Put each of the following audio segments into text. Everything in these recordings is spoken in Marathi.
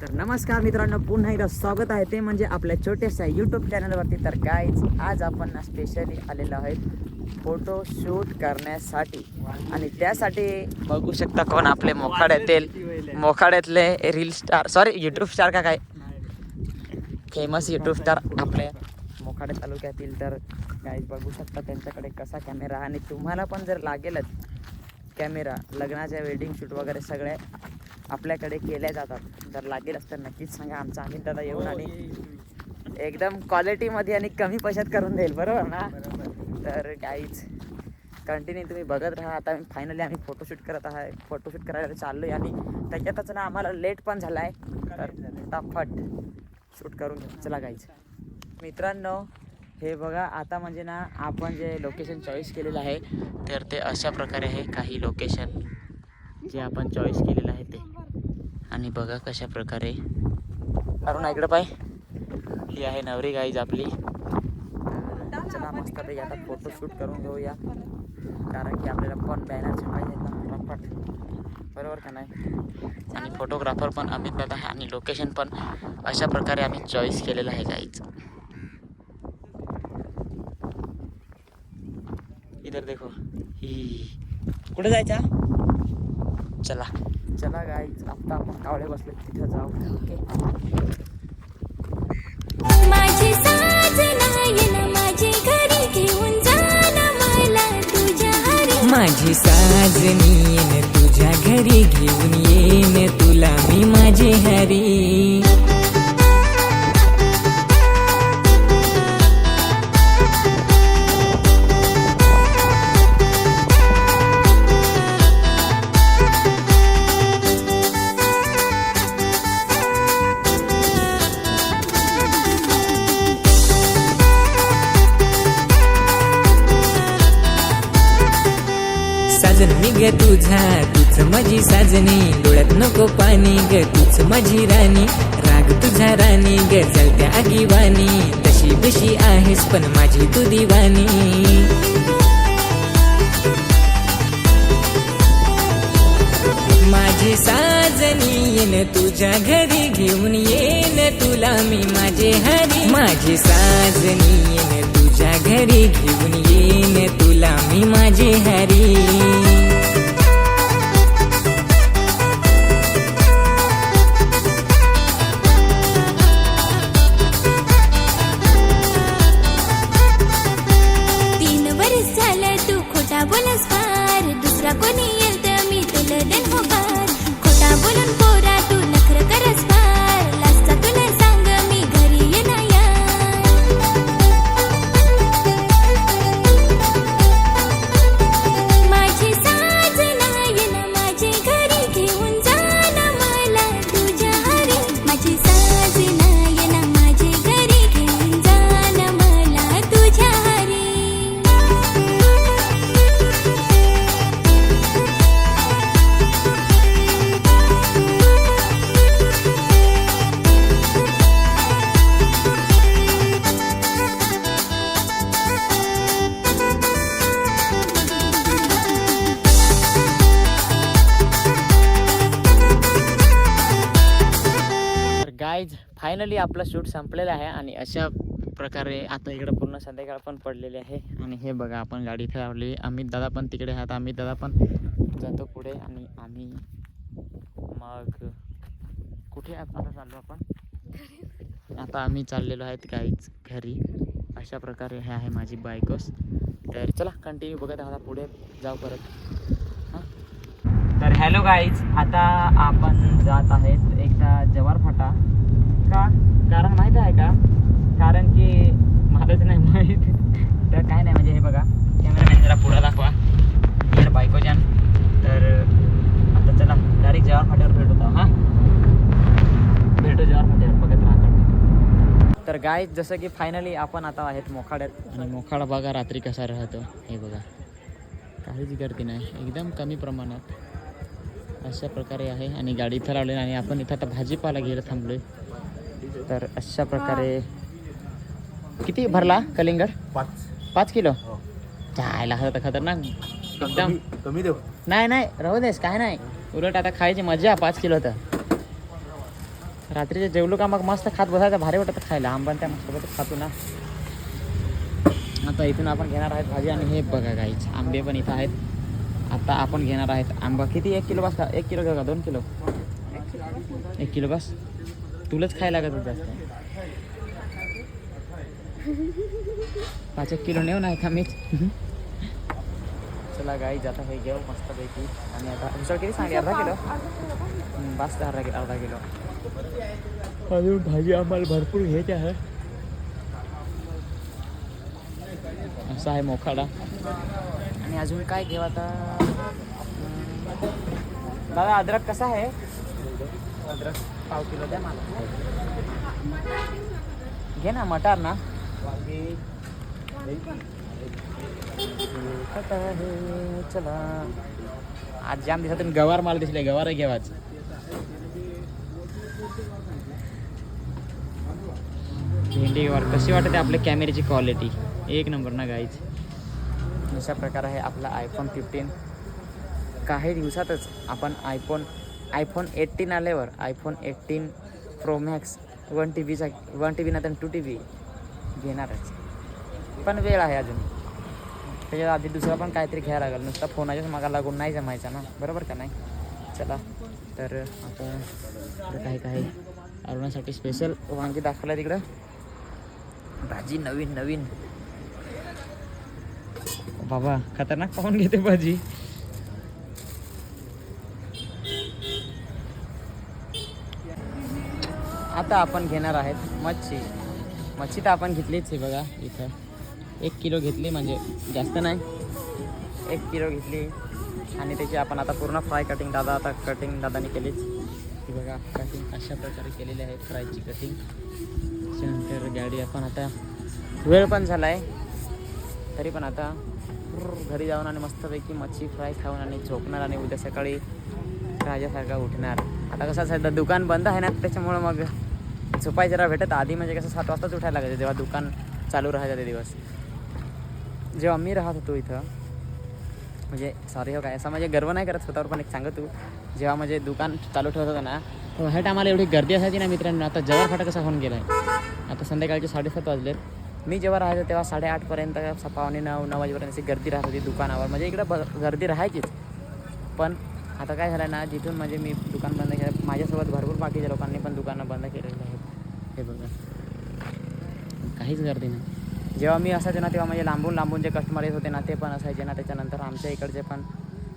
तर नमस्कार मित्रांनो, पुन्हा एकदा स्वागत आहे ते म्हणजे आपल्या छोट्याशा यूट्यूब चॅनलवरती. तर गाईज आज आपण स्पेशली आलेलो आहेत फोटो शूट करण्यासाठी आणि त्यासाठी बघू शकता कोण आपले मोखाड्यातले रील स्टार यूट्यूब स्टार का काय फेमस यूट्यूब स्टार आपल्या मोखाडा तालुक्यातील. तर गाईज बघू शकता त्यांच्याकडे कसा कॅमेरा आणि तुम्हाला पण जर लागेलच कॅमेरा लग्नाच्या वेडिंग शूट वगैरे सगळे आपल्याकडे केल्या जातात. जर लागेलच तर नक्कीच सांगा. आमचा अमित दादा येऊन आणि एकदम क्वालिटीमध्ये आणि कमी पैशात करून देईल, बरोबर ना? तर गाईज कंटिन्यू तुम्ही बघत राहा. आता फायनली आम्ही फोटोशूट करत आहे, फोटोशूट करायला चाललो आहे आणि त्याच्यातच ना आम्हाला लेट पण झाला आहे. तर फटाफट शूट करून घेऊ. चला गाईज मित्रांनो, हे बघा आता म्हणजे ना आपण जे लोकेशन चॉईस केलेलं आहे तर ते अशा प्रकारे आहे. काही लोकेशन जे आपण चॉईस केलेलं आहे ते आणि बघा कशा प्रकारे. कारण इकडं पाय ही आहे नवरी गाईज आपली. चला मस्तपैकी आता फोटोशूट करून घेऊया, कारण की आपल्याला पण बॅनर छापायचे आहेत ना फटाफट, बरोबर का नाही? आणि फोटोग्राफर पण अमित दादा आहे आणि लोकेशन पण अशा प्रकारे आम्ही चॉईस केलेलं आहे गाईज. इधर देखो, ही कुठे जायचा? चला चला गाईज आता आपण कावळे बसले तिथं जाऊ. माझी साजना येन माझे घरी घेऊन जाना मला तुझ्या हरी. माझी साजनी येन तुझ्या घरी घेऊन येन तुला मी माझे हरी. साजनी ग तुझा तूच माझी साजनी, डोळ्यात नको पाणी ग तूच माझी राणी. राग तुझा राणी ग जळत्या आगीवाणी, तशी बशी आहेस पण माझी तू दिवाणी. माझी साजनी येन तुझ्या घरी घेऊन येन तुला मी माझे हरी. माझी साजनी येन तुझ्या घरी घेऊन येन तुला मी माझे हरी. बोलस पार दुसरा कोणी येईल तर मी तुला देन होकार. खोटा बोलून पोरा तू नखर करस पार, लाजता तुला सांग मी घरी येणार. माझी साजना येन माझे घरी घेऊन जाना मला तुझ्या हरी. माझी साजना येन माझे घरी घेऊन जाना मला तुझ्या हरी. गाईज फायनली आपलं शूट संपलेलं आहे आणि अशा प्रकारे आता इकडं पूर्ण संध्याकाळ पण पडलेली आहे. आणि हे बघा आपण गाडी इथे लावली, अमित दादा पण तिकडे आहेत. अमित दादा पण जातो पुढे आणि आम्ही मग कुठे आता चाललो आपण? आता आम्ही चाललेलो आहेत गाईज घरी. अशा प्रकारे हे आहे माझी बायकोस. तर चला कंटिन्यू बघत आहात, पुढे जाऊ परत. तर हॅलो गाईज, आता आपण जात आहेत एकदा जवार फाटा. का कारण माहीत आहे का? कारण की मलाच नाही माहीत. तर काय नाही म्हणजे हे बघा कॅमेरामॅन जरा पुढं दाखवा, इकडे बायको जान. तर आता चला डायरेक्ट जवार फाट्यावर भेटू. भेटू जवार फाट्यावर, बघत राहा. तर गाईज जसं की फायनली आपण आता आहेत मोखाड्यात आणि मोखाडा बघा रात्री कसा राहतो. हे बघा काहीच गर्दी नाही, एकदम कमी प्रमाणात अशा प्रकारे आहे. आणि गाडी इथं लावली आणि आपण इथं आता भाजीपाला घ्यायला थांबलोय. तर अशा प्रकारे किती भरला कलिंगड? 5 किलो. जायला हवं तर खतरनाक एकदम. कमी देऊ? नाही नाही राहू देस, काय नाही. उलट आता खायची मजा. 5 किलो तर रात्रीचे जेवलो का मग मस्त खात बसायचं, भारी वाटतं खायला. आंबा त्या सोबतच खातो ना. आता इथून आपण घेणार आहेत भाजी. आणि हे बघा गाईच आंबे पण इथं आहेत. आता आपण घेणार आहेत आंबा. किती 1 किलो बस का? 1 किलो घेऊ का 2 किलो? 1 किलो बस. तुलाच खायला लागत जास्त. 5-1 किलो नेऊ नाही का मीच. चला गाईज आता हे घेऊ मस्तपैकी. आणि आता उसळ किती सांगली? अर्धा किलो बस. अर्धा किलो. अजून भाजी आम्हाला भरपूर घ्यायची आहे. असा आहे मोखाडा. आणि अजून काय घेऊ आता? दादा अद्रक कसा आहे? अद्रक पाव किलो द्या मला. घे ना मटार ना. चला आज जाम दिवसातून गवार मला दिसले. गवार आहे घेवाच. भेंडी गवार कशी वाटते? आपल्या कॅमेऱ्याची क्वालिटी 1 नंबर ना गाईज. अशा प्रकारे आहे आपला iPhone 15. काही दिवसातच आपण iPhone 18 आल्यावर iPhone 18 Pro Max 1 TB नंतर 2 TB घेणारच. पण वेळ आहे अजून. त्याच्या आधी दुसरा पण काहीतरी घ्यायला लागेल. नुसता फोनाच्याच मागा लागून नाही जमायचा ना, बरोबर का नाही? चला तर आता काही अरुणासाठी स्पेशल वांगी दाखवला तिकडं. भाजी नवीन बाबा खतरनाक पाहून घेते भाजी. आता आपण घेणार आहेत मच्छी तर आपण घेतलीच आहे बघा. इथं 1 किलो घेतली, म्हणजे जास्त नाही 1 किलो घेतली. आणि त्याची आपण आता पूर्ण फ्राय कटिंग दादाने केलीच. ही बघा कटिंग अशा प्रकारे केलेली आहे फ्रायची कटिंग. त्याच्यानंतर गाडी आपण आता वेळ पण झाला आहे तरी पण आता घरी जाऊन आणि मस्तपैकी मच्छी फ्राय खाऊन आणि झोपणार. आणि उद्या सकाळी राजासारखा उठणार. आता कसं सध्या दुकान बंद आहे ना, त्याच्यामुळं मग झोपाय जरा भेटत. आधी म्हणजे कसं 7 वाजताच उठायला लागायचं जेव्हा दुकान चालू राहायचं ते दिवस. जेव्हा मी राहत होतो इथं, म्हणजे सॉरी हो काय असं म्हणजे गर्व नाही करत स्वतःवर, पण एक सांगतो जेव्हा म्हणजे दुकान चालू ठेवत होतं ना, तेव्हा ह्या टायमाला एवढी गर्दी असायची ना मित्रांनो. आता जवार फाटा कसा होऊन गेला आहे. आता संध्याकाळचे 7:30 वाजलेत. मी जेव्हा राहायचो तेव्हा 8:30पर्यंत 9 वाजेपर्यंत अशी गर्दी राहत होती दुकानावर. म्हणजे इकडं गर्दी राहायचीच. पण आता काय झालं ना, जिथून म्हणजे मी दुकान बंद केलं, माझ्यासोबत भरपूर बाकीच्या लोकांनी पण दुकानं बंद केलेली आहेत. हे बघा काहीच गर्दी नाही. जेव्हा मी असायचो ना तेव्हा म्हणजे लांबून जे कस्टमर येत होते ना ते पण असायचे ना. त्याच्यानंतर आमच्या इकडचे पण.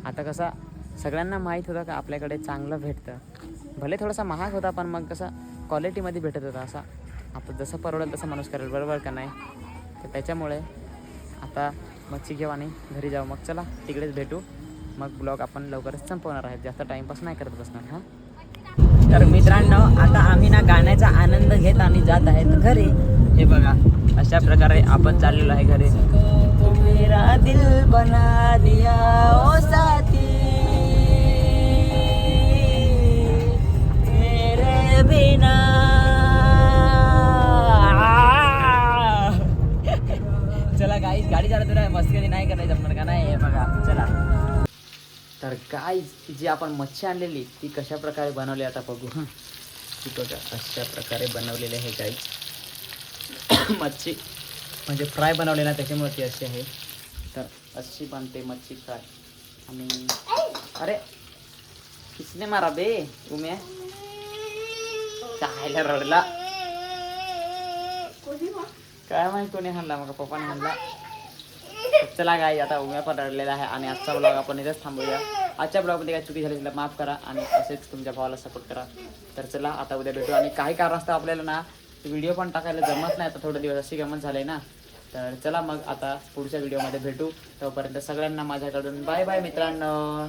आता कसं सगळ्यांना माहीत होतं का आपल्याकडे चांगलं भेटतं. भले थोडासा महाग होता पण मग कसं क्वालिटीमध्ये भेटत होता. असा आता जसं परवडेल तसं माणूस करेल, बरोबर का नाही? तर त्याच्यामुळे आता मच्छी घेऊ आणि घरी जाऊ. मग चला तिकडेच भेटू. मग ब्लॉग आपण लवकरच संपवणार आहेत. जास्त टाईमपास नाही करत बसणार. हां तर मित्रांनो आता आम्ही ना गाण्याचा आनंद घेत आणि जात आहेत घरी. हे बघा अशा प्रकारे आपण चाललेलो आहे घरी. मेरा दिल बना दिया ओ साथी मेरे बिना. चला गाईज गाडी चालत आहे, मस्करी नाही करायचं जमणार का नाही? हे बघा चला. तर गाईज जी आपण मच्छी आणलेली ती कशा प्रकारे बनवली आता बघू. ती बघा अशा प्रकारे बनवलेली आहे गाईज. मच्छी म्हणजे फ्राय बनवले ना त्याच्यामुळे ती अशी आहे. तर अशी बनते मच्छी फ्राय. आणि अरे किसने मारा बे तुम्ही कायला रडला काय माहिती कोणी हाणला? मग पप्पाने हाणला. चला गाई आता उम्या पण रडलेला आहे. आणि आजचा ब्लॉग आपण इथेच थांबूया. आजच्या ब्लॉगमध्ये काही चुकी झाली तिला माफ करा आणि असेच तुमच्या भावाला सपोर्ट करा. तर चला आता उद्या भेटू. आणि काही कारणास्तव आपल्याला ना व्हिडिओ पण टाकायला जमत नाही आता थोडे दिवस, अशी गमत झाली ना. तर चला मग आता पुढच्या व्हिडिओमध्ये भेटू. तोपर्यंत सगळ्यांना माझ्याकडून बाय बाय मित्रांनो.